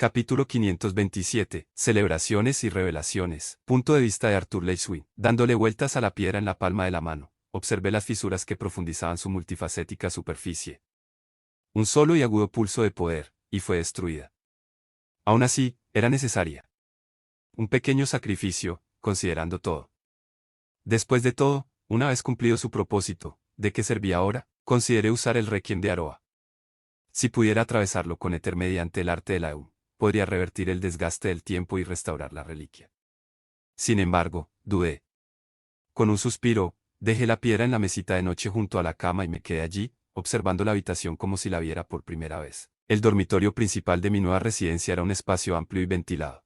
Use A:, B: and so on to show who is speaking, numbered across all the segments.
A: Capítulo 527. Celebraciones y revelaciones. Punto de vista de Arthur Leiswin. Dándole vueltas a la piedra en la palma de la mano, observé las fisuras que profundizaban su multifacética superficie. Un solo y agudo pulso de poder, y fue destruida. Aún así, era necesaria. Un pequeño sacrificio, considerando todo. Después de todo, una vez cumplido su propósito, ¿de qué servía ahora? Consideré usar el Requiem de Aroa. Si pudiera atravesarlo con éter mediante el arte de la EU, podría revertir el desgaste del tiempo y restaurar la reliquia. Sin embargo, dudé. Con un suspiro, dejé la piedra en la mesita de noche junto a la cama y me quedé allí, observando la habitación como si la viera por primera vez. El dormitorio principal de mi nueva residencia era un espacio amplio y ventilado.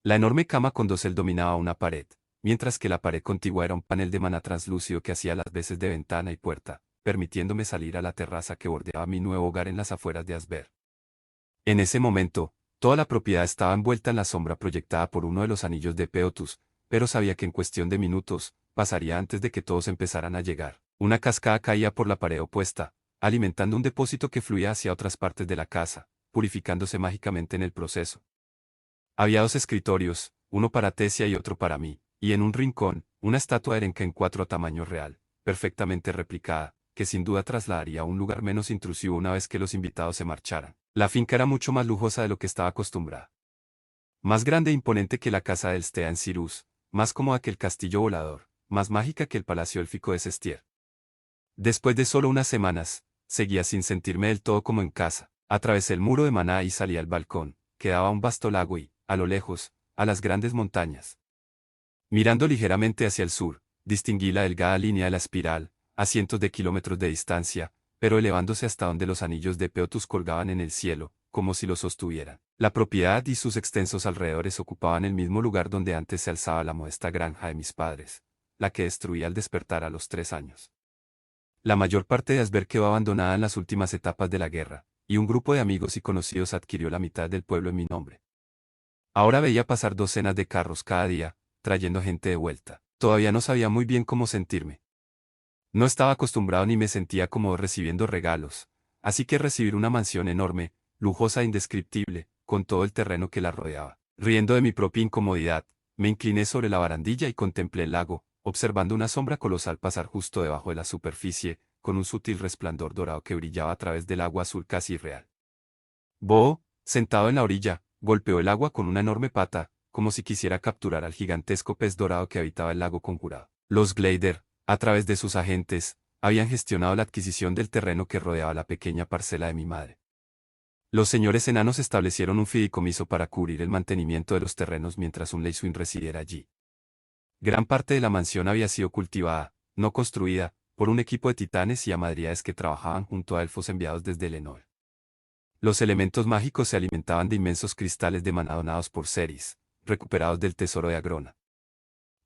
A: La enorme cama con dosel dominaba una pared, mientras que la pared contigua era un panel de mana translúcido que hacía las veces de ventana y puerta, permitiéndome salir a la terraza que bordeaba mi nuevo hogar en las afueras de Asber. En ese momento, toda la propiedad estaba envuelta en la sombra proyectada por uno de los anillos de Peotus, pero sabía que en cuestión de minutos, pasaría antes de que todos empezaran a llegar. Una cascada caía por la pared opuesta, alimentando un depósito que fluía hacia otras partes de la casa, purificándose mágicamente en el proceso. Había dos escritorios, uno para Tessia y otro para mí, y en un rincón, una estatua erenca en 4 a tamaño real, perfectamente replicada, que sin duda trasladaría a un lugar menos intrusivo una vez que los invitados se marcharan. La finca era mucho más lujosa de lo que estaba acostumbrada. Más grande e imponente que la casa del Stea en Cyrus, más cómoda que el castillo volador, más mágica que el palacio élfico de Sestier. Después de solo unas semanas, seguía sin sentirme del todo como en casa. Atravesé el muro de Maná y salí al balcón, que daba a un vasto lago y, a lo lejos, a las grandes montañas. Mirando ligeramente hacia el sur, distinguí la delgada línea de la espiral, a cientos de kilómetros de distancia, pero elevándose hasta donde los anillos de Peotus colgaban en el cielo, como si los sostuvieran. La propiedad y sus extensos alrededores ocupaban el mismo lugar donde antes se alzaba la modesta granja de mis padres, la que destruí al despertar a los 3 años. La mayor parte de Asber quedó abandonada en las últimas etapas de la guerra, y un grupo de amigos y conocidos adquirió la mitad del pueblo en mi nombre. Ahora veía pasar docenas de carros cada día, trayendo gente de vuelta. Todavía no sabía muy bien cómo sentirme. No estaba acostumbrado ni me sentía cómodo recibiendo regalos, así que recibir una mansión enorme, lujosa e indescriptible, con todo el terreno que la rodeaba. Riendo de mi propia incomodidad, me incliné sobre la barandilla y contemplé el lago, observando una sombra colosal pasar justo debajo de la superficie, con un sutil resplandor dorado que brillaba a través del agua azul casi irreal. Bo, sentado en la orilla, golpeó el agua con una enorme pata, como si quisiera capturar al gigantesco pez dorado que habitaba el lago conjurado. Los Glader, a través de sus agentes, habían gestionado la adquisición del terreno que rodeaba la pequeña parcela de mi madre. Los señores enanos establecieron un fideicomiso para cubrir el mantenimiento de los terrenos mientras un Leiswin residiera allí. Gran parte de la mansión había sido cultivada, no construida, por un equipo de titanes y amadriades que trabajaban junto a elfos enviados desde Lenor. Los elementos mágicos se alimentaban de inmensos cristales de maná donados por Ceres, recuperados del tesoro de Agrona.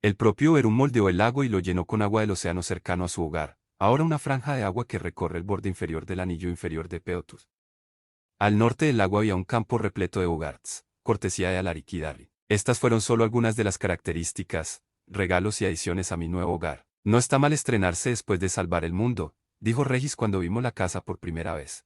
A: El propio Verum moldeó el lago y lo llenó con agua del océano cercano a su hogar, ahora una franja de agua que recorre el borde inferior del anillo inferior de Peotus. Al norte del lago había un campo repleto de bogarts, cortesía de Alaric y Darry. Estas fueron solo algunas de las características, regalos y adiciones a mi nuevo hogar. No está mal estrenarse después de salvar el mundo, dijo Regis cuando vimos la casa por primera vez.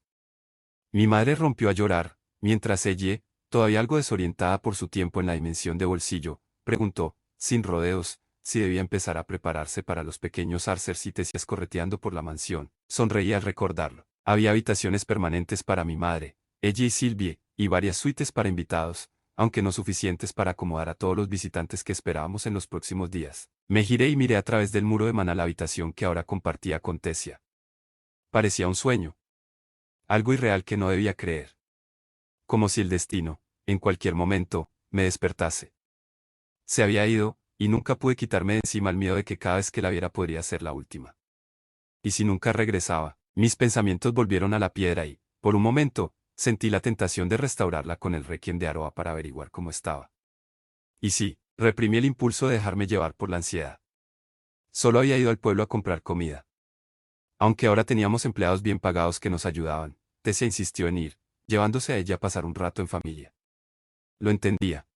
A: Mi madre rompió a llorar, mientras ella, todavía algo desorientada por su tiempo en la dimensión de bolsillo, preguntó, sin rodeos, si debía empezar a prepararse para los pequeños Arcers y Tesias correteando por la mansión. Sonreí al recordarlo. Había habitaciones permanentes para mi madre, ella y Sylvie, y varias suites para invitados, aunque no suficientes para acomodar a todos los visitantes que esperábamos en los próximos días. Me giré y miré a través del muro de maná la habitación que ahora compartía con Tessia. Parecía un sueño. Algo irreal que no debía creer. Como si el destino, en cualquier momento, me despertase. Se había ido, y nunca pude quitarme de encima el miedo de que cada vez que la viera podría ser la última. Y si nunca regresaba, mis pensamientos volvieron a la piedra y, por un momento, sentí la tentación de restaurarla con el Requiem de Aroa para averiguar cómo estaba. Y sí, reprimí el impulso de dejarme llevar por la ansiedad. Solo había ido al pueblo a comprar comida. Aunque ahora teníamos empleados bien pagados que nos ayudaban, Tessia insistió en ir, llevándose a ella a pasar un rato en familia. Lo entendía.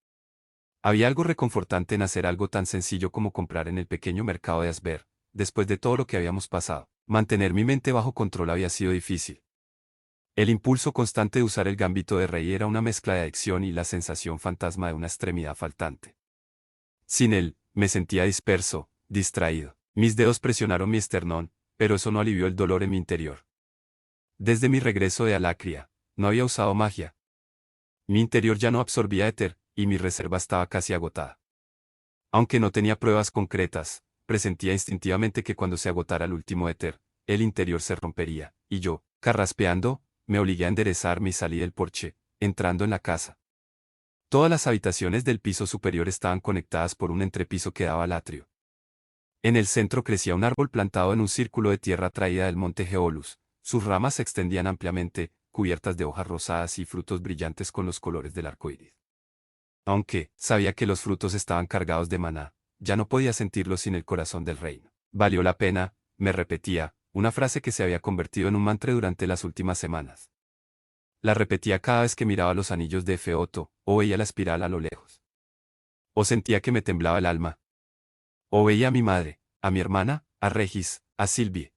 A: Había algo reconfortante en hacer algo tan sencillo como comprar en el pequeño mercado de Asber, después de todo lo que habíamos pasado. Mantener mi mente bajo control había sido difícil. El impulso constante de usar el gambito de rey era una mezcla de adicción y la sensación fantasma de una extremidad faltante. Sin él, me sentía disperso, distraído. Mis dedos presionaron mi esternón, pero eso no alivió el dolor en mi interior. Desde mi regreso de Alacria, no había usado magia. Mi interior ya no absorbía éter, y mi reserva estaba casi agotada. Aunque no tenía pruebas concretas, presentía instintivamente que cuando se agotara el último éter, el interior se rompería, y yo, carraspeando, me obligué a enderezarme y salí del porche, entrando en la casa. Todas las habitaciones del piso superior estaban conectadas por un entrepiso que daba al atrio. En el centro crecía un árbol plantado en un círculo de tierra traída del monte Geolus. Sus ramas se extendían ampliamente, cubiertas de hojas rosadas y frutos brillantes con los colores del arco iris. Aunque sabía que los frutos estaban cargados de maná, ya no podía sentirlos sin el corazón del reino. Valió la pena, me repetía, una frase que se había convertido en un mantra durante las últimas semanas. La repetía cada vez que miraba los anillos de Feoto, o veía la espiral a lo lejos. O sentía que me temblaba el alma. O veía a mi madre, a mi hermana, a Regis, a Sylvie.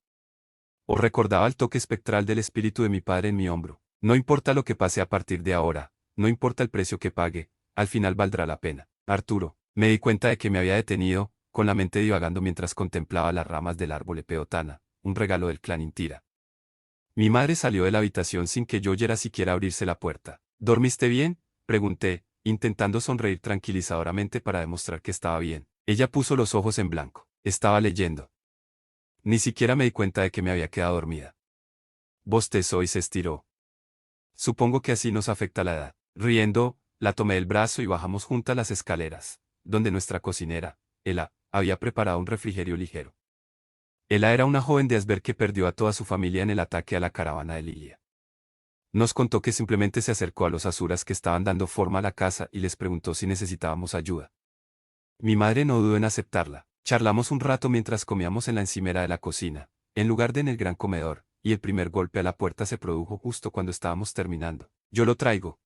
A: O recordaba el toque espectral del espíritu de mi padre en mi hombro. No importa lo que pase a partir de ahora, no importa el precio que pague, al final valdrá la pena. Arturo, me di cuenta de que me había detenido, con la mente divagando mientras contemplaba las ramas del árbol epeotana, un regalo del clan Intira. Mi madre salió de la habitación sin que yo oyera siquiera abrirse la puerta. ¿Dormiste bien?, pregunté, intentando sonreír tranquilizadoramente para demostrar que estaba bien. Ella puso los ojos en blanco. Estaba leyendo. Ni siquiera me di cuenta de que me había quedado dormida. Bostezó y se estiró. Supongo que así nos afecta la edad. Riendo, la tomé del brazo y bajamos juntas las escaleras, donde nuestra cocinera, Ela, había preparado un refrigerio ligero. Ela era una joven de Asber que perdió a toda su familia en el ataque a la caravana de Lilia. Nos contó que simplemente se acercó a los asuras que estaban dando forma a la casa y les preguntó si necesitábamos ayuda. Mi madre no dudó en aceptarla. Charlamos un rato mientras comíamos en la encimera de la cocina, en lugar de en el gran comedor, y el primer golpe a la puerta se produjo justo cuando estábamos terminando. Yo lo traigo,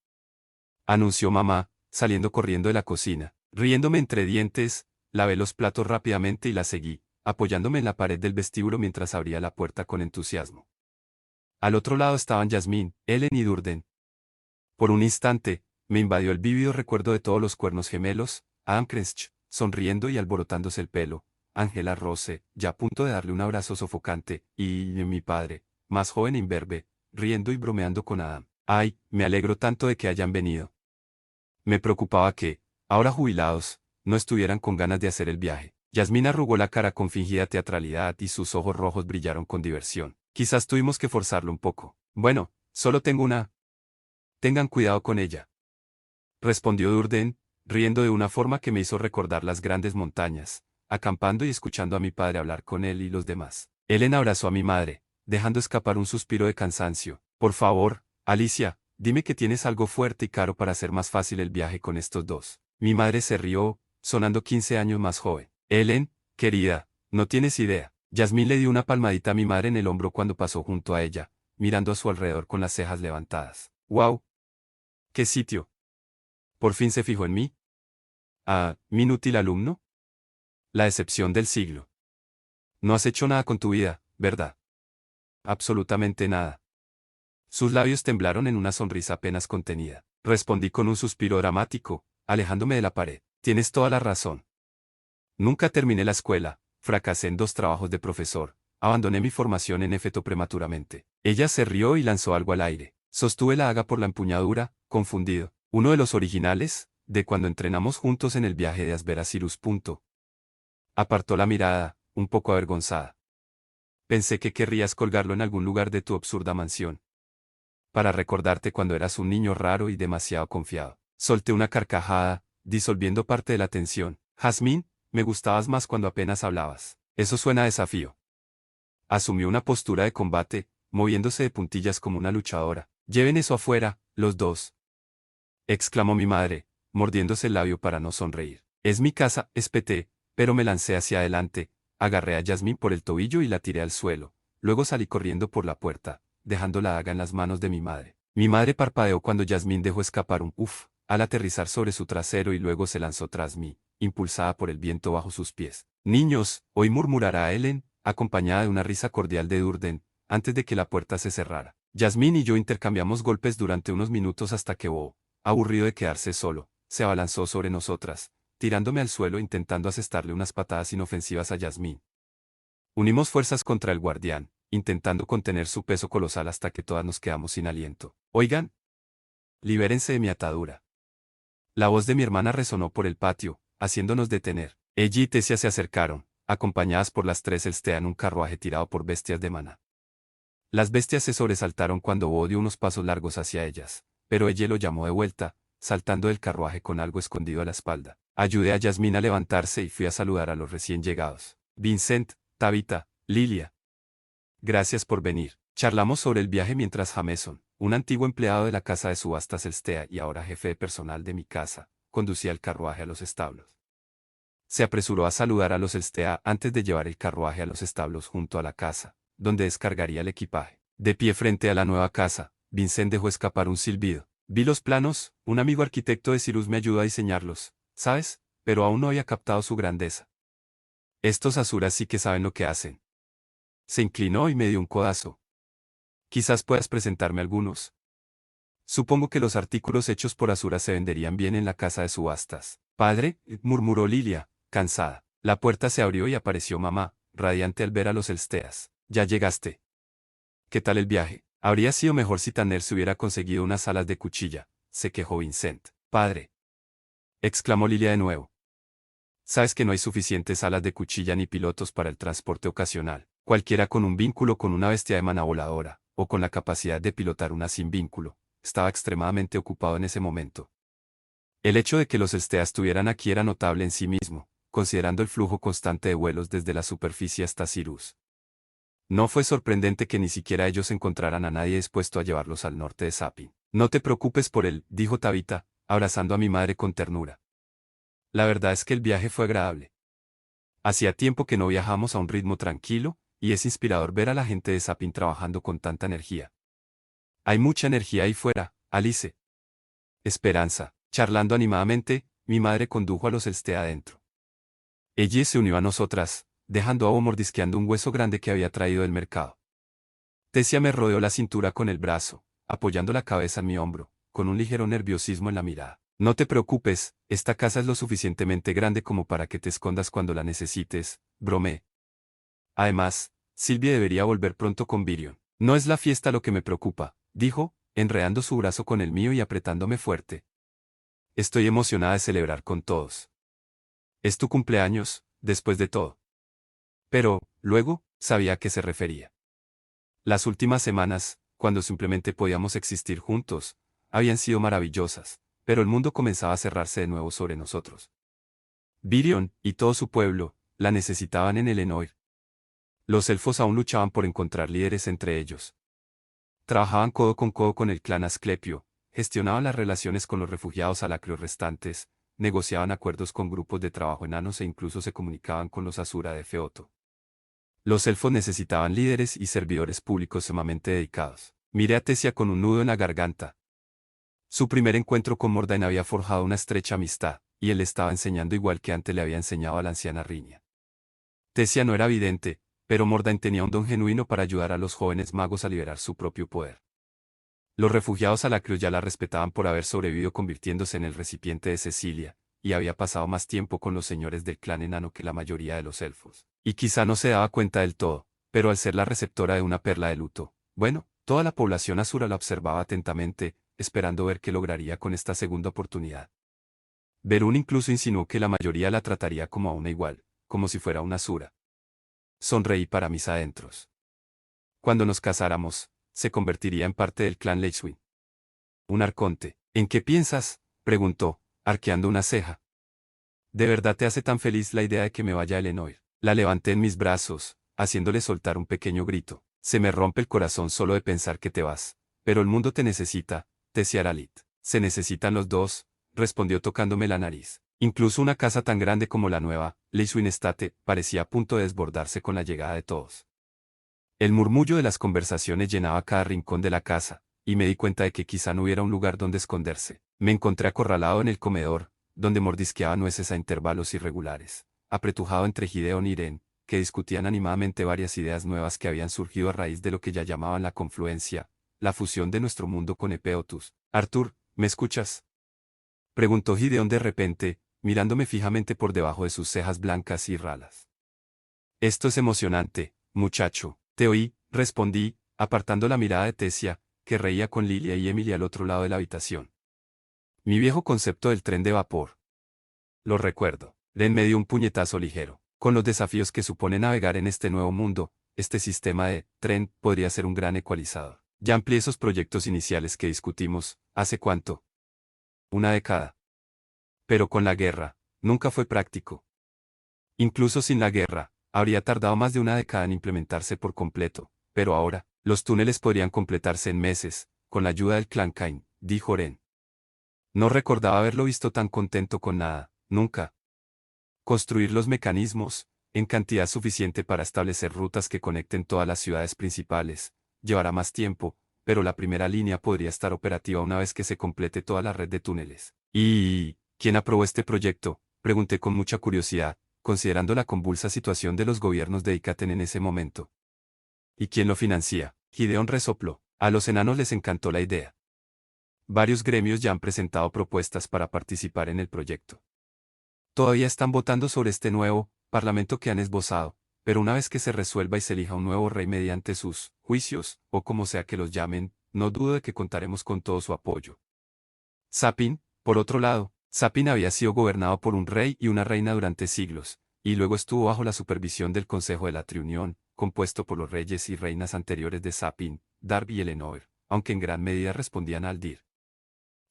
A: anunció mamá, saliendo corriendo de la cocina. Riéndome entre dientes, lavé los platos rápidamente y la seguí, apoyándome en la pared del vestíbulo mientras abría la puerta con entusiasmo. Al otro lado estaban Yasmín, Ellen y Durden. Por un instante, me invadió el vívido recuerdo de todos los cuernos gemelos, Adam Crench, sonriendo y alborotándose el pelo, Angela Rose, ya a punto de darle un abrazo sofocante, y mi padre, más joven e imberbe, riendo y bromeando con Adam. Ay, me alegro tanto de que hayan venido. Me preocupaba que, ahora jubilados, no estuvieran con ganas de hacer el viaje. Yasmín arrugó la cara con fingida teatralidad y sus ojos rojos brillaron con diversión. Quizás tuvimos que forzarlo un poco. Bueno, solo tengo una. Tengan cuidado con ella, respondió Durden, riendo de una forma que me hizo recordar las grandes montañas, acampando y escuchando a mi padre hablar con él y los demás. Ellen abrazó a mi madre, dejando escapar un suspiro de cansancio. Por favor, Alicia, dime que tienes algo fuerte y caro para hacer más fácil el viaje con estos dos. Mi madre se rió, sonando 15 años más joven. Ellen, querida, no tienes idea. Yasmín le dio una palmadita a mi madre en el hombro cuando pasó junto a ella, mirando a su alrededor con las cejas levantadas. ¡Wow! ¡Qué sitio! Por fin se fijó en mí. Ah, mi inútil alumno. La decepción del siglo. No has hecho nada con tu vida, ¿verdad? Absolutamente nada. Sus labios temblaron en una sonrisa apenas contenida. Respondí con un suspiro dramático, alejándome de la pared. Tienes toda la razón. Nunca terminé la escuela, fracasé en 2 trabajos de profesor, abandoné mi formación en efecto prematuramente. Ella se rió y lanzó algo al aire. Sostuve la daga por la empuñadura, confundido. Uno de los originales, de cuando entrenamos juntos en el viaje de Asber a Cyrus. Apartó la mirada, un poco avergonzada. Pensé que querrías colgarlo en algún lugar de tu absurda mansión. Para recordarte cuando eras un niño raro y demasiado confiado. Solté una carcajada, disolviendo parte de la tensión. Jazmín, me gustabas más cuando apenas hablabas. Eso suena a desafío. Asumió una postura de combate, moviéndose de puntillas como una luchadora. Lleven eso afuera, los dos, exclamó mi madre, mordiéndose el labio para no sonreír. Es mi casa, espeté, pero me lancé hacia adelante, agarré a Yasmín por el tobillo y la tiré al suelo. Luego salí corriendo por la puerta, dejando la daga en las manos de mi madre. Mi madre parpadeó cuando Yasmín dejó escapar un uf al aterrizar sobre su trasero y luego se lanzó tras mí, impulsada por el viento bajo sus pies. Niños, hoy murmurará Ellen, acompañada de una risa cordial de Durden, antes de que la puerta se cerrara. Yasmín y yo intercambiamos golpes durante unos minutos hasta que Bo, aburrido de quedarse solo, se abalanzó sobre nosotras, tirándome al suelo e intentando asestarle unas patadas inofensivas a Yasmín. Unimos fuerzas contra el guardián, intentando contener su peso colosal hasta que todas nos quedamos sin aliento. Oigan, libérense de mi atadura. La voz de mi hermana resonó por el patio, haciéndonos detener. Ella y Tesia se acercaron, acompañadas por las tres Elstea en un carruaje tirado por bestias de Maná. Las bestias se sobresaltaron cuando Bo dio unos pasos largos hacia ellas, pero ella lo llamó de vuelta, saltando del carruaje con algo escondido a la espalda. Ayudé a Yasmín a levantarse y fui a saludar a los recién llegados. Vincent, Tabitha, Lilia. Gracias por venir. Charlamos sobre el viaje mientras Jameson, un antiguo empleado de la casa de subastas Elstea y ahora jefe de personal de mi casa, conducía el carruaje a los establos. Se apresuró a saludar a los Elstea antes de llevar el carruaje a los establos junto a la casa, donde descargaría el equipaje. De pie frente a la nueva casa, Vincent dejó escapar un silbido. Vi los planos, un amigo arquitecto de Cyrus me ayudó a diseñarlos, ¿sabes? Pero aún no había captado su grandeza. Estos asuras sí que saben lo que hacen. Se inclinó y me dio un codazo. Quizás puedas presentarme algunos. Supongo que los artículos hechos por asuras se venderían bien en la casa de subastas. Padre, murmuró Lilia, cansada. La puerta se abrió y apareció mamá, radiante al ver a los Elsteas. Ya llegaste. ¿Qué tal el viaje? Habría sido mejor si Tanner se hubiera conseguido unas alas de cuchilla, se quejó Vincent. Padre. Exclamó Lilia de nuevo. Sabes que no hay suficientes alas de cuchilla ni pilotos para el transporte ocasional. Cualquiera con un vínculo con una bestia de mana voladora, o con la capacidad de pilotar una sin vínculo, estaba extremadamente ocupado en ese momento. El hecho de que los Elsteas estuvieran aquí era notable en sí mismo, considerando el flujo constante de vuelos desde la superficie hasta Cyrus. No fue sorprendente que ni siquiera ellos encontraran a nadie dispuesto a llevarlos al norte de Sapin. No te preocupes por él, dijo Tabitha, abrazando a mi madre con ternura. La verdad es que el viaje fue agradable. Hacía tiempo que no viajamos a un ritmo tranquilo, y es inspirador ver a la gente de Sapin trabajando con tanta energía. Hay mucha energía ahí fuera, Alice. Esperanza. Charlando animadamente, mi madre condujo a los Elstea adentro. Ella se unió a nosotras, dejando a Bo mordisqueando un hueso grande que había traído del mercado. Tesia me rodeó la cintura con el brazo, apoyando la cabeza en mi hombro, con un ligero nerviosismo en la mirada. No te preocupes, esta casa es lo suficientemente grande como para que te escondas cuando la necesites, bromeé. Además, Sylvie debería volver pronto con Virion. No es la fiesta lo que me preocupa, dijo, enredando su brazo con el mío y apretándome fuerte. Estoy emocionada de celebrar con todos. Es tu cumpleaños, después de todo. Pero, luego, sabía a qué se refería. Las últimas semanas, cuando simplemente podíamos existir juntos, habían sido maravillosas, pero el mundo comenzaba a cerrarse de nuevo sobre nosotros. Virion, y todo su pueblo, la necesitaban en Elenoir. Los elfos aún luchaban por encontrar líderes entre ellos. Trabajaban codo con el clan Asclepio, gestionaban las relaciones con los refugiados alacrios restantes, negociaban acuerdos con grupos de trabajo enanos e incluso se comunicaban con los Asura de Feoto. Los elfos necesitaban líderes y servidores públicos sumamente dedicados. Miré a Tesia con un nudo en la garganta. Su primer encuentro con Mordain había forjado una estrecha amistad, y él le estaba enseñando igual que antes le había enseñado a la anciana Rinia. Tesia no era vidente, pero Mordain tenía un don genuino para ayudar a los jóvenes magos a liberar su propio poder. Los refugiados alacrios ya la respetaban por haber sobrevivido convirtiéndose en el recipiente de Cecilia, y había pasado más tiempo con los señores del clan enano que la mayoría de los elfos. Y quizá no se daba cuenta del todo, pero al ser la receptora de una perla de luto, bueno, toda la población asura la observaba atentamente, esperando ver qué lograría con esta segunda oportunidad. Berún incluso insinuó que la mayoría la trataría como a una igual, como si fuera una asura. Sonreí para mis adentros. Cuando nos casáramos, se convertiría en parte del clan Leishwin. Un arconte. ¿En qué piensas?, preguntó, arqueando una ceja. ¿De verdad te hace tan feliz la idea de que me vaya a Elenoir? La levanté en mis brazos, haciéndole soltar un pequeño grito. Se me rompe el corazón solo de pensar que te vas. Pero el mundo te necesita, Tesia Aralit. Se necesitan los dos, respondió tocándome la nariz. Incluso una casa tan grande como la nueva, Leishwin Estate, parecía a punto de desbordarse con la llegada de todos. El murmullo de las conversaciones llenaba cada rincón de la casa, y me di cuenta de que quizá no hubiera un lugar donde esconderse. Me encontré acorralado en el comedor, donde mordisqueaba nueces a intervalos irregulares, apretujado entre Gideon y Irene, que discutían animadamente varias ideas nuevas que habían surgido a raíz de lo que ya llamaban la confluencia, la fusión de nuestro mundo con Epeotus. Arthur, ¿me escuchas? Preguntó Gideon de repente, mirándome fijamente por debajo de sus cejas blancas y ralas. Esto es emocionante, muchacho. Te oí, respondí, apartando la mirada de Tessia, que reía con Lilia y Emily al otro lado de la habitación. Mi viejo concepto del tren de vapor. Lo recuerdo. Ren me dio un puñetazo ligero. Con los desafíos que supone navegar en este nuevo mundo, este sistema de tren podría ser un gran ecualizador. Ya amplié esos proyectos iniciales que discutimos, ¿hace cuánto? Una década. Pero con la guerra, nunca fue práctico. Incluso sin la guerra, habría tardado más de una década en implementarse por completo, pero ahora, los túneles podrían completarse en meses, con la ayuda del clan Cain, dijo Ren. No recordaba haberlo visto tan contento con nada, nunca. Construir los mecanismos, en cantidad suficiente para establecer rutas que conecten todas las ciudades principales, llevará más tiempo, pero la primera línea podría estar operativa una vez que se complete toda la red de túneles. ¿Y quién aprobó este proyecto? Pregunté con mucha curiosidad, considerando la convulsa situación de los gobiernos de Ikaten en ese momento. ¿Y quién lo financia? Gideon resopló. A los enanos les encantó la idea. Varios gremios ya han presentado propuestas para participar en el proyecto. Todavía están votando sobre este nuevo parlamento que han esbozado, pero una vez que se resuelva y se elija un nuevo rey mediante sus juicios, o como sea que los llamen, no dudo de que contaremos con todo su apoyo. Sapin, por otro lado, Sapin había sido gobernado por un rey y una reina durante siglos, y luego estuvo bajo la supervisión del Consejo de la Triunión, compuesto por los reyes y reinas anteriores de Sapin, Darby y Eleanor, aunque en gran medida respondían a Aldir.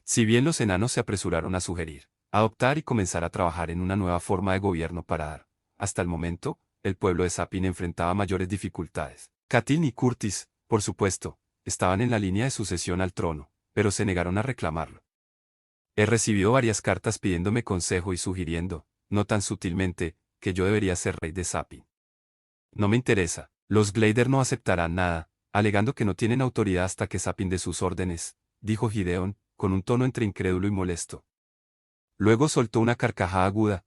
A: Si bien los enanos se apresuraron a sugerir, adoptar y comenzar a trabajar en una nueva forma de gobierno para dar, hasta el momento, el pueblo de Sapin enfrentaba mayores dificultades. Catelyn y Curtis, por supuesto, estaban en la línea de sucesión al trono, pero se negaron a reclamarlo. He recibido varias cartas pidiéndome consejo y sugiriendo, no tan sutilmente, que yo debería ser rey de Sapin. No me interesa. Los Glader no aceptarán nada, alegando que no tienen autoridad hasta que Sapin dé sus órdenes, dijo Gideon, con un tono entre incrédulo y molesto. Luego soltó una carcajada aguda.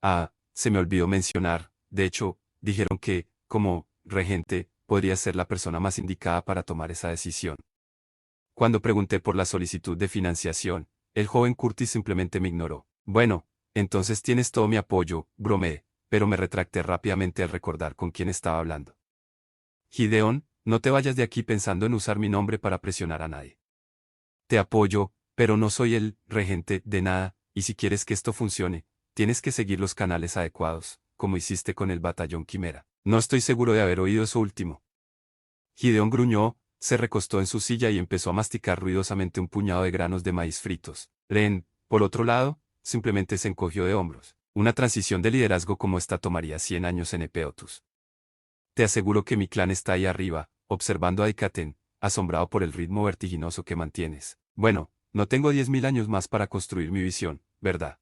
A: Ah, se me olvidó mencionar, de hecho, dijeron que, como regente, podría ser la persona más indicada para tomar esa decisión. Cuando pregunté por la solicitud de financiación, el joven Curtis simplemente me ignoró. Bueno, entonces tienes todo mi apoyo, bromeé, pero me retracté rápidamente al recordar con quién estaba hablando. Gideon, no te vayas de aquí pensando en usar mi nombre para presionar a nadie. Te apoyo, pero no soy el regente de nada, y si quieres que esto funcione, tienes que seguir los canales adecuados, como hiciste con el batallón Quimera. No estoy seguro de haber oído eso último. Gideon gruñó, se recostó en su silla y empezó a masticar ruidosamente un puñado de granos de maíz fritos. Ren, por otro lado, simplemente se encogió de hombros. Una transición de liderazgo como esta tomaría 100 años en Epeotus. Te aseguro que mi clan está ahí arriba, observando a Ikaten, asombrado por el ritmo vertiginoso que mantienes. Bueno, no tengo 10.000 años más para construir mi visión, ¿verdad?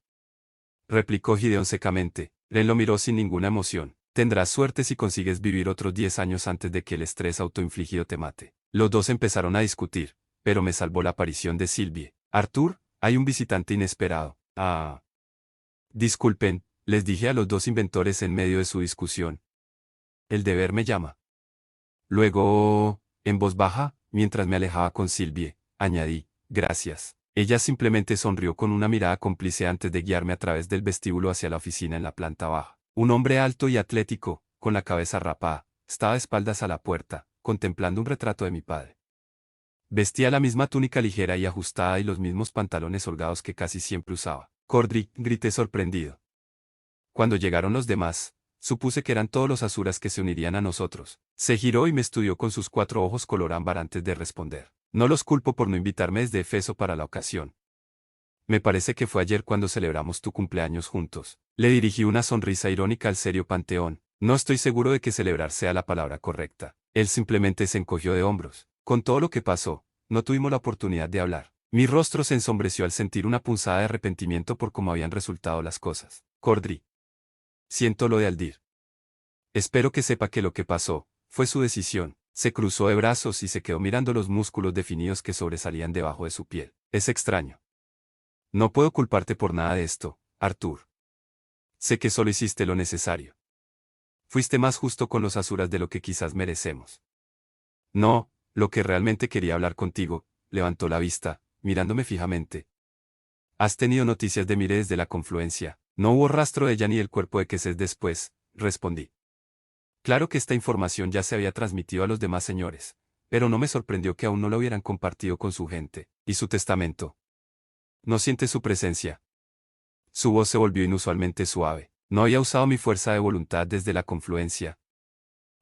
A: Replicó Gideon secamente. Ren lo miró sin ninguna emoción. Tendrás suerte si consigues vivir otros 10 años antes de que el estrés autoinfligido te mate. Los dos empezaron a discutir, pero me salvó la aparición de Sylvie. Arthur, hay un visitante inesperado. Ah. Disculpen, les dije a los dos inventores en medio de su discusión. El deber me llama. Luego, en voz baja, mientras me alejaba con Sylvie, añadí, gracias. Ella simplemente sonrió con una mirada cómplice antes de guiarme a través del vestíbulo hacia la oficina en la planta baja. Un hombre alto y atlético, con la cabeza rapada, estaba de espaldas a la puerta, contemplando un retrato de mi padre. Vestía la misma túnica ligera y ajustada y los mismos pantalones holgados que casi siempre usaba. Cordry, grité sorprendido. Cuando llegaron los demás, supuse que eran todos los asuras que se unirían a nosotros. Se giró y me estudió con sus 4 ojos color ámbar antes de responder. No los culpo por no invitarme desde Efeso para la ocasión. Me parece que fue ayer cuando celebramos tu cumpleaños juntos. Le dirigí una sonrisa irónica al serio Panteón. No estoy seguro de que celebrar sea la palabra correcta. Él simplemente se encogió de hombros. Con todo lo que pasó, no tuvimos la oportunidad de hablar. Mi rostro se ensombreció al sentir una punzada de arrepentimiento por cómo habían resultado las cosas. Cordry. Siento lo de Aldir. Espero que sepa que lo que pasó fue su decisión. Se cruzó de brazos y se quedó mirando los músculos definidos que sobresalían debajo de su piel. Es extraño. No puedo culparte por nada de esto, Arthur. Sé que solo hiciste lo necesario. Fuiste más justo con los asuras de lo que quizás merecemos. No, Lo que realmente quería hablar contigo, levantó la vista, mirándome fijamente. ¿Has tenido noticias de Mire desde la confluencia? No hubo rastro de ella ni del cuerpo de Quesés después, respondí. Claro que esta información ya se había transmitido a los demás señores, pero no me sorprendió que aún no lo hubieran compartido con su gente. ¿Y su testamento? ¿No sientes su presencia? Su voz se volvió inusualmente suave. No había usado mi fuerza de voluntad desde la confluencia.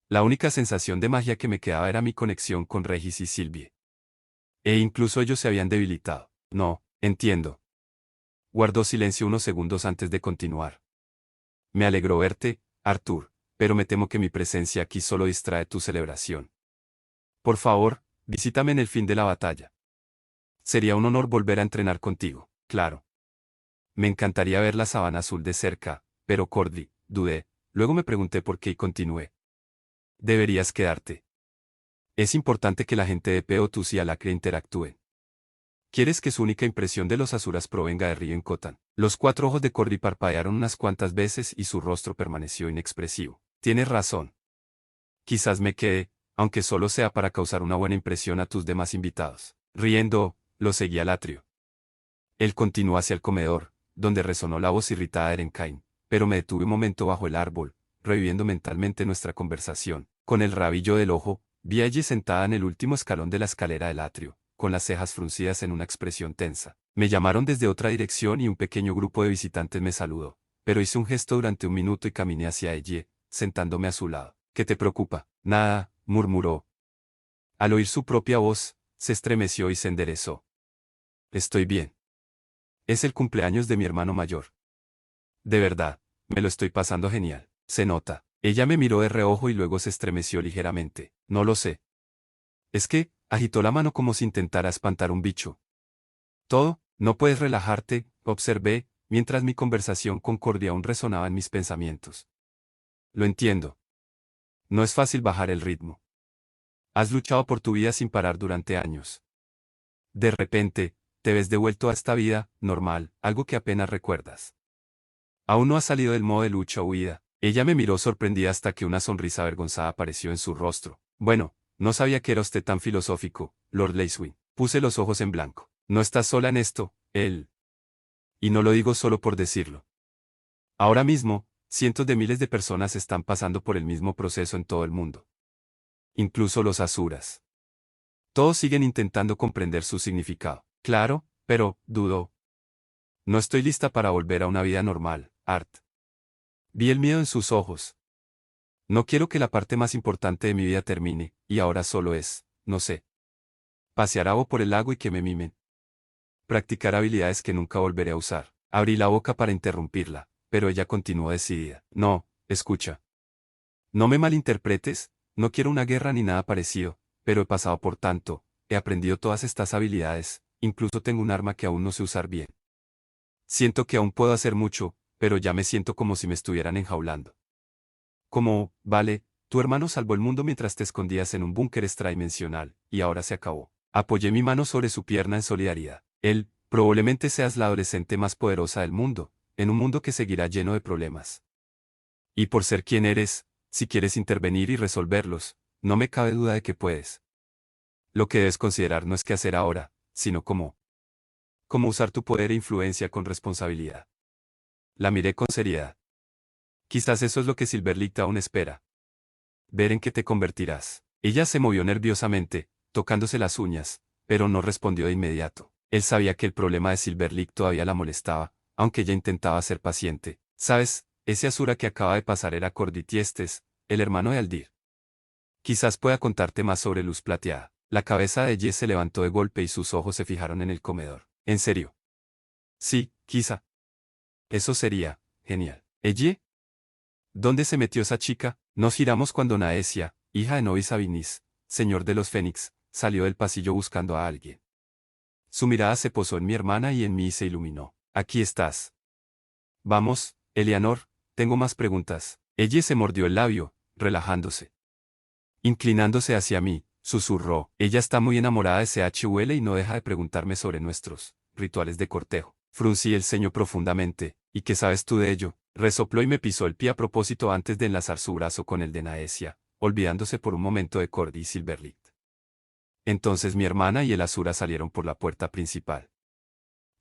A: La única sensación de magia que me quedaba era mi conexión con Regis y Sylvie. E incluso ellos se habían debilitado. No, entiendo. Guardó silencio unos segundos antes de continuar. Me alegró verte, Arthur, pero me temo que mi presencia aquí solo distrae tu celebración. Por favor, visítame en el fin de la batalla. Sería un honor volver a entrenar contigo, claro. Me encantaría ver la sabana azul de cerca, pero Cordy, dudé, luego me pregunté por qué y continué. Deberías quedarte. Es importante que la gente de Peotus y Alacre interactúen. ¿Quieres que su única impresión de los Asuras provenga de Río en Cotan? Los 4 ojos de Cordy parpadearon unas cuantas veces y su rostro permaneció inexpresivo. Tienes razón. Quizás me quede, aunque solo sea para causar una buena impresión a tus demás invitados. Riendo, lo seguí al atrio. Él continuó hacia el comedor, donde resonó la voz irritada de Erenkain, pero me detuve un momento bajo el árbol, reviviendo mentalmente nuestra conversación. Con el rabillo del ojo, vi a ella sentada en el último escalón de la escalera del atrio, con las cejas fruncidas en una expresión tensa. Me llamaron desde otra dirección y un pequeño grupo de visitantes me saludó, pero hice un gesto durante un minuto y caminé hacia ella, sentándome a su lado. ¿Qué te preocupa? Nada, murmuró. Al oír su propia voz, se estremeció y se enderezó. Estoy bien. Es el cumpleaños de mi hermano mayor. De verdad, me lo estoy pasando genial. Se nota. Ella me miró de reojo y luego se estremeció ligeramente. No lo sé. Es que, agitó la mano como si intentara espantar un bicho. Todo, no puedes relajarte, observé, mientras mi conversación con Cordy aún resonaba en mis pensamientos. Lo entiendo. No es fácil bajar el ritmo. Has luchado por tu vida sin parar durante años. De repente, te ves devuelto a esta vida, normal, algo que apenas recuerdas. Aún no has salido del modo de lucha o huida. Ella me miró sorprendida hasta que una sonrisa avergonzada apareció en su rostro. Bueno, no sabía que era usted tan filosófico, Lord Leyswin. Puse los ojos en blanco. No estás sola en esto, él. Y no lo digo solo por decirlo. Ahora mismo, cientos de miles de personas están pasando por el mismo proceso en todo el mundo. Incluso los asuras. Todos siguen intentando comprender su significado. Claro, pero, dudo. No estoy lista para volver a una vida normal, Art. Vi el miedo en sus ojos. No quiero que la parte más importante de mi vida termine, y ahora solo es, no sé. Pasear a Bo por el lago y que me mimen. Practicar habilidades que nunca volveré a usar. Abrí la boca para interrumpirla, pero ella continuó decidida. No, escucha. No me malinterpretes, no quiero una guerra ni nada parecido, pero he pasado por tanto, he aprendido todas estas habilidades, incluso tengo un arma que aún no sé usar bien. Siento que aún puedo hacer mucho, pero ya me siento como si me estuvieran enjaulando. Como, vale, tu hermano salvó el mundo mientras te escondías en un búnker extradimensional, y ahora se acabó. Apoyé mi mano sobre su pierna en solidaridad. Él, probablemente seas la adolescente más poderosa del mundo, en un mundo que seguirá lleno de problemas. Y por ser quien eres, si quieres intervenir y resolverlos, no me cabe duda de que puedes. Lo que debes considerar no es qué hacer ahora, sino cómo usar tu poder e influencia con responsabilidad. La miré con seriedad. Quizás eso es lo que Silverlight aún espera. Ver en qué te convertirás. Ella se movió nerviosamente, tocándose las uñas, pero no respondió de inmediato. Él sabía que el problema de Silverlight todavía la molestaba, aunque ella intentaba ser paciente. ¿Sabes? Ese Asura que acaba de pasar era Corditiestes, el hermano de Aldir. Quizás pueda contarte más sobre Luz Plateada. La cabeza de Jess se levantó de golpe y sus ojos se fijaron en el comedor. ¿En serio? Sí, quizá. Eso sería, genial. ¿Ella? ¿Dónde se metió esa chica? Nos giramos cuando Naesia, hija de Novi Sabinis, señor de los Fénix, salió del pasillo buscando a alguien. Su mirada se posó en mi hermana y en mí y se iluminó. Aquí estás. Vamos, Eleanor, tengo más preguntas. Ella se mordió el labio, relajándose. Inclinándose hacia mí, susurró. Ella está muy enamorada de CHUL y no deja de preguntarme sobre nuestros rituales de cortejo. Fruncí el ceño profundamente. ¿Y qué sabes tú de ello? Resopló y me pisó el pie a propósito antes de enlazar su brazo con el de Naesia, olvidándose por un momento de Cordy y Silverlight. Entonces mi hermana y el Asura salieron por la puerta principal.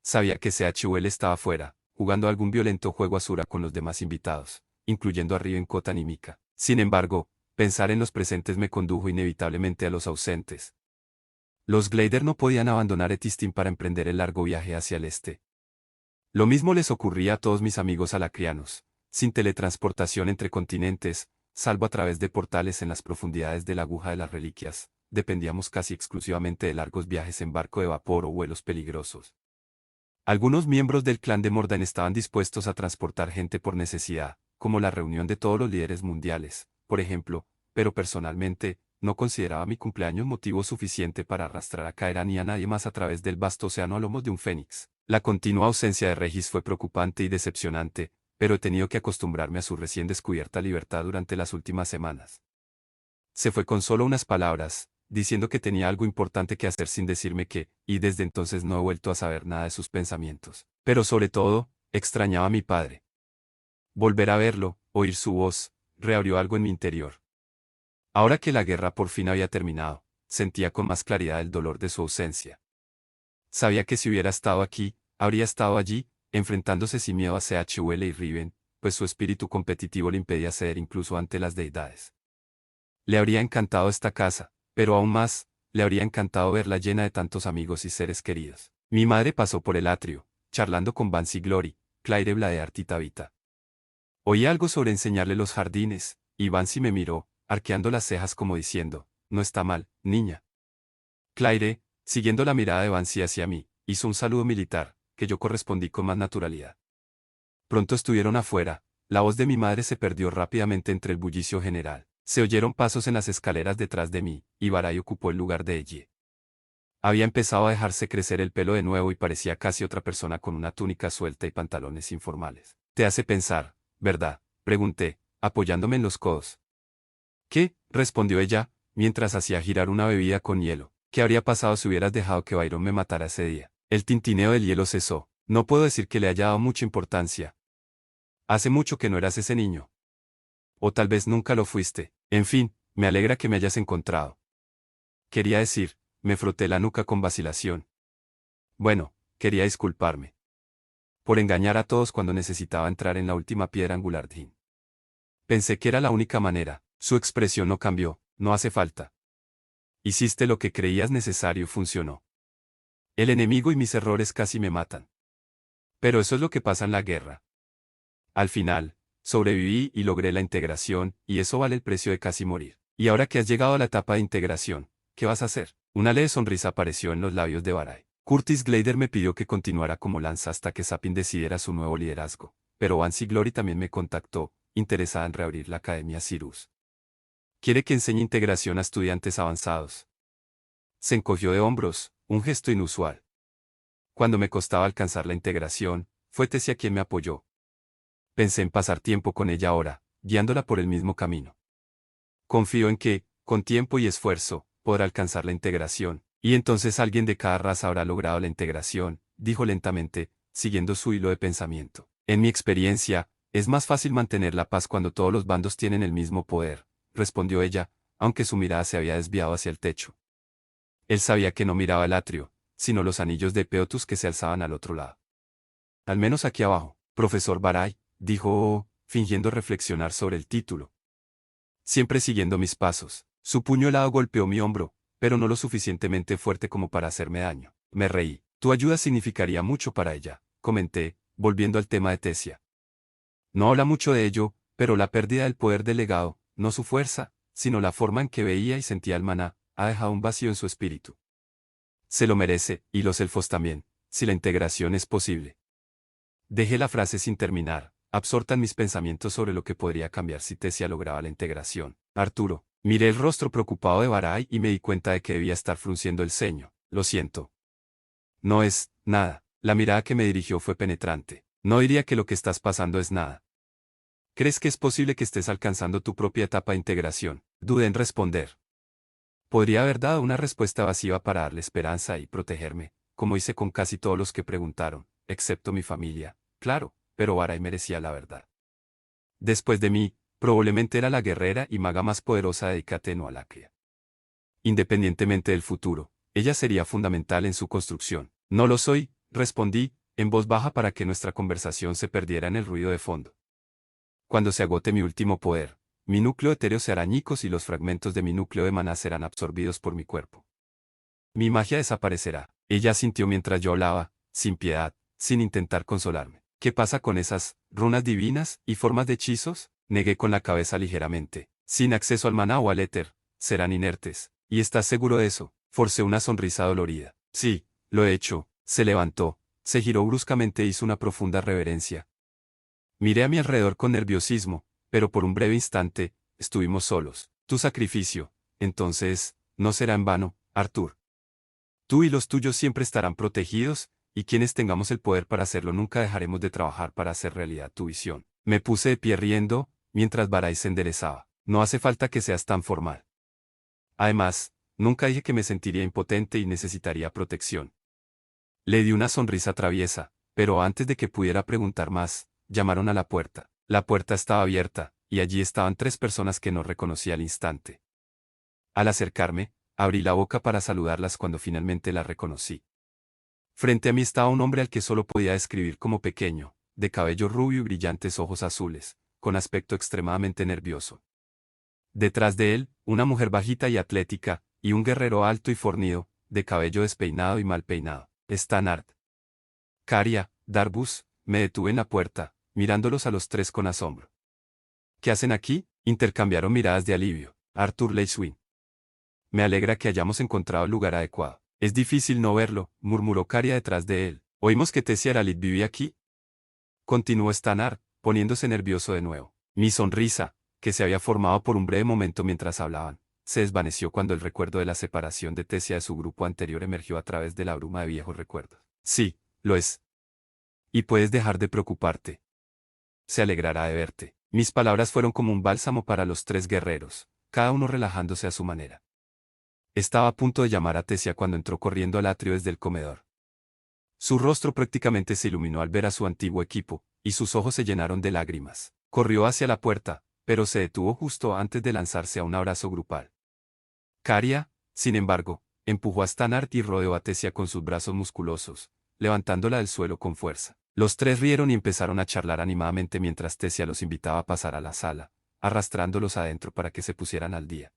A: Sabía que CHUL estaba fuera, jugando algún violento juego Asura con los demás invitados, incluyendo a Riven, Kotan y Mika. Sin embargo, pensar en los presentes me condujo inevitablemente a los ausentes. Los Glider no podían abandonar Etistin para emprender el largo viaje hacia el este. Lo mismo les ocurría a todos mis amigos alacrianos, sin teletransportación entre continentes, salvo a través de portales en las profundidades de la aguja de las reliquias, dependíamos casi exclusivamente de largos viajes en barco de vapor o vuelos peligrosos. Algunos miembros del clan de Mordain estaban dispuestos a transportar gente por necesidad, como la reunión de todos los líderes mundiales, por ejemplo, pero personalmente, no consideraba mi cumpleaños motivo suficiente para arrastrar a Kaeran y a nadie más a través del vasto océano a lomos de un fénix. La continua ausencia de Regis fue preocupante y decepcionante, pero he tenido que acostumbrarme a su recién descubierta libertad durante las últimas semanas. Se fue con solo unas palabras, diciendo que tenía algo importante que hacer sin decirme qué, y desde entonces no he vuelto a saber nada de sus pensamientos. Pero sobre todo, extrañaba a mi padre. Volver a verlo, oír su voz, reabrió algo en mi interior. Ahora que la guerra por fin había terminado, sentía con más claridad el dolor de su ausencia. Sabía que si hubiera estado aquí, habría estado allí, enfrentándose sin miedo a CHUL y Riven, pues su espíritu competitivo le impedía ceder incluso ante las deidades. Le habría encantado esta casa, pero aún más, le habría encantado verla llena de tantos amigos y seres queridos. Mi madre pasó por el atrio, charlando con Vance y Glory, Claire, Bladeart y Tabitha. Oí algo sobre enseñarle los jardines, y Vance me miró, arqueando las cejas como diciendo, no está mal, niña. Claire, siguiendo la mirada de Vance hacia mí, hizo un saludo militar, que yo correspondí con más naturalidad. Pronto estuvieron afuera, la voz de mi madre se perdió rápidamente entre el bullicio general. Se oyeron pasos en las escaleras detrás de mí, y Barai ocupó el lugar de ella. Había empezado a dejarse crecer el pelo de nuevo y parecía casi otra persona con una túnica suelta y pantalones informales. Te hace pensar, ¿verdad? Pregunté, apoyándome en los codos. ¿Qué? Respondió ella, mientras hacía girar una bebida con hielo. ¿Qué habría pasado si hubieras dejado que Byron me matara ese día? El tintineo del hielo cesó. No puedo decir que le haya dado mucha importancia. Hace mucho que no eras ese niño. O tal vez nunca lo fuiste. En fin, me alegra que me hayas encontrado. Quería decir, me froté la nuca con vacilación. Bueno, quería disculparme. Por engañar a todos cuando necesitaba entrar en la última piedra angular de Hin. Pensé que era la única manera. Su expresión no cambió, no hace falta. Hiciste lo que creías necesario y funcionó. El enemigo y mis errores casi me matan. Pero eso es lo que pasa en la guerra. Al final, sobreviví y logré la integración, y eso vale el precio de casi morir. Y ahora que has llegado a la etapa de integración, ¿qué vas a hacer? Una leve sonrisa apareció en los labios de Barai. Curtis Glader me pidió que continuara como lanza hasta que Sapin decidiera su nuevo liderazgo, pero Vance y Glory también me contactó, interesada en reabrir la Academia Cirrus. Quiere que enseñe integración a estudiantes avanzados. Se encogió de hombros, un gesto inusual. Cuando me costaba alcanzar la integración, fue Tessia quien me apoyó. Pensé en pasar tiempo con ella ahora, guiándola por el mismo camino. Confío en que, con tiempo y esfuerzo, podrá alcanzar la integración, y entonces alguien de cada raza habrá logrado la integración, dijo lentamente, siguiendo su hilo de pensamiento. En mi experiencia, es más fácil mantener la paz cuando todos los bandos tienen el mismo poder, respondió ella, aunque su mirada se había desviado hacia el techo. Él sabía que no miraba el atrio, sino los anillos de Peotus que se alzaban al otro lado. Al menos aquí abajo, profesor Barai, dijo, fingiendo reflexionar sobre el título. Siempre siguiendo mis pasos. Su puño helado golpeó mi hombro, pero no lo suficientemente fuerte como para hacerme daño. Me reí. Tu ayuda significaría mucho para ella, comenté, volviendo al tema de Tessia. No habla mucho de ello, pero la pérdida del poder del legado, no su fuerza, sino la forma en que veía y sentía el maná, ha dejado un vacío en su espíritu. Se lo merece, y los elfos también, si la integración es posible. Dejé la frase sin terminar, absorta en mis pensamientos sobre lo que podría cambiar si Tessia lograba la integración. Arturo, miré el rostro preocupado de Barai y me di cuenta de que debía estar frunciendo el ceño. Lo siento. No es nada. La mirada que me dirigió fue penetrante. No diría que lo que estás pasando es nada. ¿Crees que es posible que estés alcanzando tu propia etapa de integración? Dudé en responder. Podría haber dado una respuesta evasiva para darle esperanza y protegerme, como hice con casi todos los que preguntaron, excepto mi familia, claro, pero Barai merecía la verdad. Después de mí, probablemente era la guerrera y maga más poderosa de Icate no Alacria. Independientemente del futuro, ella sería fundamental en su construcción. No lo soy, respondí, en voz baja para que nuestra conversación se perdiera en el ruido de fondo. Cuando se agote mi último poder, mi núcleo etéreo se hará añicos y los fragmentos de mi núcleo de maná serán absorbidos por mi cuerpo. Mi magia desaparecerá. Ella sintió mientras yo hablaba, sin piedad, sin intentar consolarme. ¿Qué pasa con esas runas divinas y formas de hechizos? Negué con la cabeza ligeramente. Sin acceso al maná o al éter, serán inertes. ¿Y estás seguro de eso? Forcé una sonrisa dolorida. Sí, lo he hecho. Se levantó, se giró bruscamente e hizo una profunda reverencia. Miré a mi alrededor con nerviosismo, pero por un breve instante, estuvimos solos. Tu sacrificio, entonces, no será en vano, Arthur. Tú y los tuyos siempre estarán protegidos, y quienes tengamos el poder para hacerlo nunca dejaremos de trabajar para hacer realidad tu visión. Me puse de pie riendo, mientras Barai se enderezaba. No hace falta que seas tan formal. Además, nunca dije que me sentiría impotente y necesitaría protección. Le di una sonrisa traviesa, pero antes de que pudiera preguntar más, llamaron a la puerta. La puerta estaba abierta, y allí estaban 3 personas que no reconocí al instante. Al acercarme, abrí la boca para saludarlas cuando finalmente las reconocí. Frente a mí estaba un hombre al que solo podía describir como pequeño, de cabello rubio y brillantes ojos azules, con aspecto extremadamente nervioso. Detrás de él, una mujer bajita y atlética, y un guerrero alto y fornido, de cabello despeinado y mal peinado. Stannard. Caria, Darbus, me detuve en la puerta, mirándolos a los 3 con asombro. ¿Qué hacen aquí? Intercambiaron miradas de alivio. Arthur Leiswin. Me alegra que hayamos encontrado el lugar adecuado. Es difícil no verlo, murmuró Caria detrás de él. ¿Oímos que Tessia Aralit vivía aquí? Continuó Stannard, poniéndose nervioso de nuevo. Mi sonrisa, que se había formado por un breve momento mientras hablaban, se desvaneció cuando el recuerdo de la separación de Tessia de su grupo anterior emergió a través de la bruma de viejos recuerdos. Sí, lo es. Y puedes dejar de preocuparte. Se alegrará de verte. Mis palabras fueron como un bálsamo para los 3 guerreros, cada uno relajándose a su manera. Estaba a punto de llamar a Tessia cuando entró corriendo al atrio desde el comedor. Su rostro prácticamente se iluminó al ver a su antiguo equipo, y sus ojos se llenaron de lágrimas. Corrió hacia la puerta, pero se detuvo justo antes de lanzarse a un abrazo grupal. Caria, sin embargo, empujó a Stannard y rodeó a Tessia con sus brazos musculosos, levantándola del suelo con fuerza. Los 3 rieron y empezaron a charlar animadamente mientras Tessia los invitaba a pasar a la sala, arrastrándolos adentro para que se pusieran al día.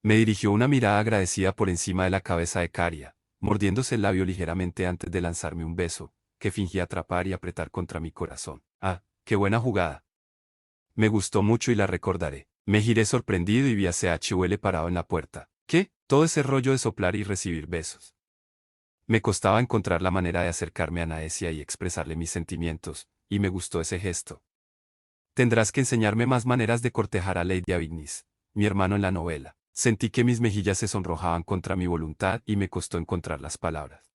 A: Me dirigió una mirada agradecida por encima de la cabeza de Caria, mordiéndose el labio ligeramente antes de lanzarme un beso, que fingía atrapar y apretar contra mi corazón. Ah, qué buena jugada. Me gustó mucho y la recordaré. Me giré sorprendido y vi a CHUL parado en la puerta. ¿Qué? Todo ese rollo de soplar y recibir besos. Me costaba encontrar la manera de acercarme a Naesia y expresarle mis sentimientos, y me gustó ese gesto. Tendrás que enseñarme más maneras de cortejar a Lady Avignis, mi hermano en la novela. Sentí que mis mejillas se sonrojaban contra mi voluntad y me costó encontrar las palabras.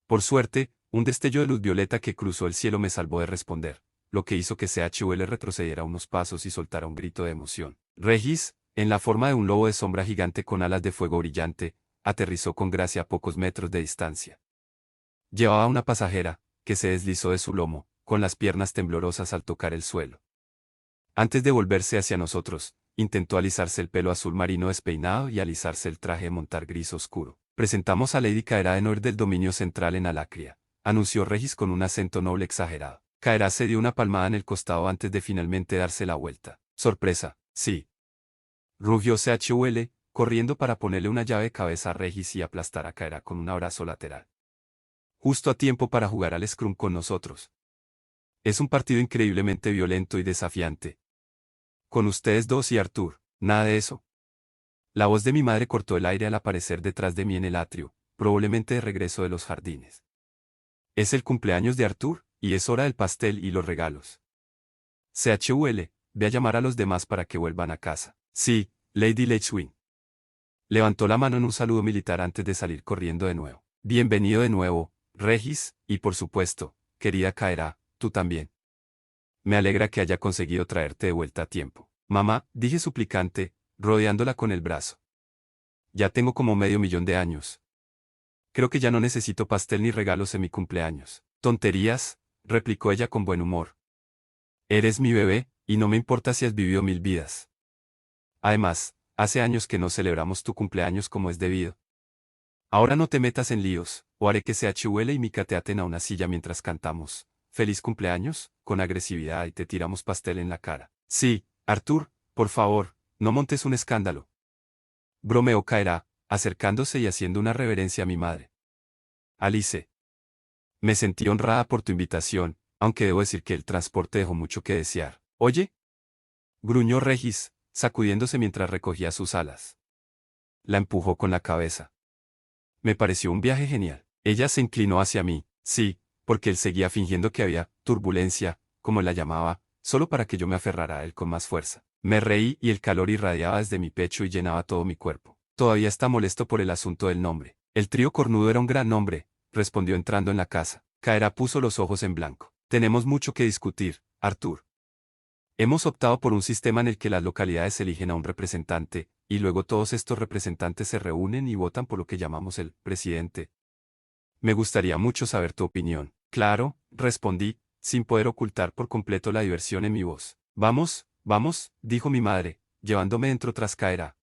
A: Por suerte, un destello de luz violeta que cruzó el cielo me salvó de responder, lo que hizo que CHUL retrocediera unos pasos y soltara un grito de emoción. Regis, en la forma de un lobo de sombra gigante con alas de fuego brillante, aterrizó con gracia a pocos metros de distancia. Llevaba una pasajera, que se deslizó de su lomo, con las piernas temblorosas al tocar el suelo. Antes de volverse hacia nosotros, intentó alisarse el pelo azul marino despeinado y alisarse el traje de montar gris oscuro. Presentamos a Lady Caera de Noir del dominio central en Alacria, anunció Regis con un acento noble exagerado. Caera se dio una palmada en el costado antes de finalmente darse la vuelta. Sorpresa, sí. Rugió CHUL, corriendo para ponerle una llave de cabeza a Regis y aplastar a Caera con un abrazo lateral. Justo a tiempo para jugar al scrum con nosotros. Es un partido increíblemente violento y desafiante. Con ustedes 2 y Arthur, nada de eso. La voz de mi madre cortó el aire al aparecer detrás de mí en el atrio, probablemente de regreso de los jardines. Es el cumpleaños de Arthur, y es hora del pastel y los regalos. CHUL, ve a llamar a los demás para que vuelvan a casa. Sí, Lady Leachwin. Levantó la mano en un saludo militar antes de salir corriendo de nuevo. Bienvenido de nuevo, Regis, y por supuesto, querida Caera, tú también. Me alegra que haya conseguido traerte de vuelta a tiempo. Mamá, dije suplicante, rodeándola con el brazo. Ya tengo como medio millón de años. Creo que ya no necesito pastel ni regalos en mi cumpleaños. Tonterías, replicó ella con buen humor. Eres mi bebé, y no me importa si has vivido 1000 vidas. Además, Hace años que no celebramos tu cumpleaños como es debido. Ahora no te metas en líos, o haré que se achihuele y Mika te aten a una silla mientras cantamos. Feliz cumpleaños, con agresividad y te tiramos pastel en la cara. Sí, Arthur, por favor, no montes un escándalo. Bromeó Kaera, acercándose y haciendo una reverencia a mi madre. Alice. Me sentí honrada por tu invitación, aunque debo decir que el transporte dejó mucho que desear. Oye, gruñó Regis, sacudiéndose mientras recogía sus alas. La empujó con la cabeza. Me pareció un viaje genial. Ella se inclinó hacia mí, sí, porque él seguía fingiendo que había turbulencia, como la llamaba, solo para que yo me aferrara a él con más fuerza. Me reí y el calor irradiaba desde mi pecho y llenaba todo mi cuerpo. Todavía está molesto por el asunto del nombre. El trío cornudo era un gran nombre, respondió entrando en la casa. Kaera puso los ojos en blanco. Tenemos mucho que discutir, Arthur. Hemos optado por un sistema en el que las localidades eligen a un representante, y luego todos estos representantes se reúnen y votan por lo que llamamos el presidente. Me gustaría mucho saber tu opinión. Claro, respondí, sin poder ocultar por completo la diversión en mi voz. Vamos, vamos, dijo mi madre, llevándome dentro tras Kaera.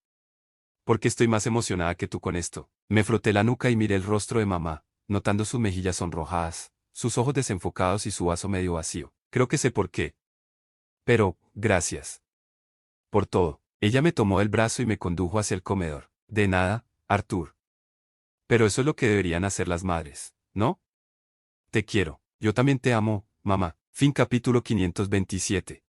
A: Porque estoy más emocionada que tú con esto. Me froté la nuca y miré el rostro de mamá, notando sus mejillas sonrojadas, sus ojos desenfocados y su vaso medio vacío. Creo que sé por qué. Pero, gracias. Por todo. Ella me tomó del brazo y me condujo hacia el comedor. De nada, Arthur. Pero eso es lo que deberían hacer las madres, ¿no? Te quiero. Yo también te amo, mamá. Fin capítulo 527.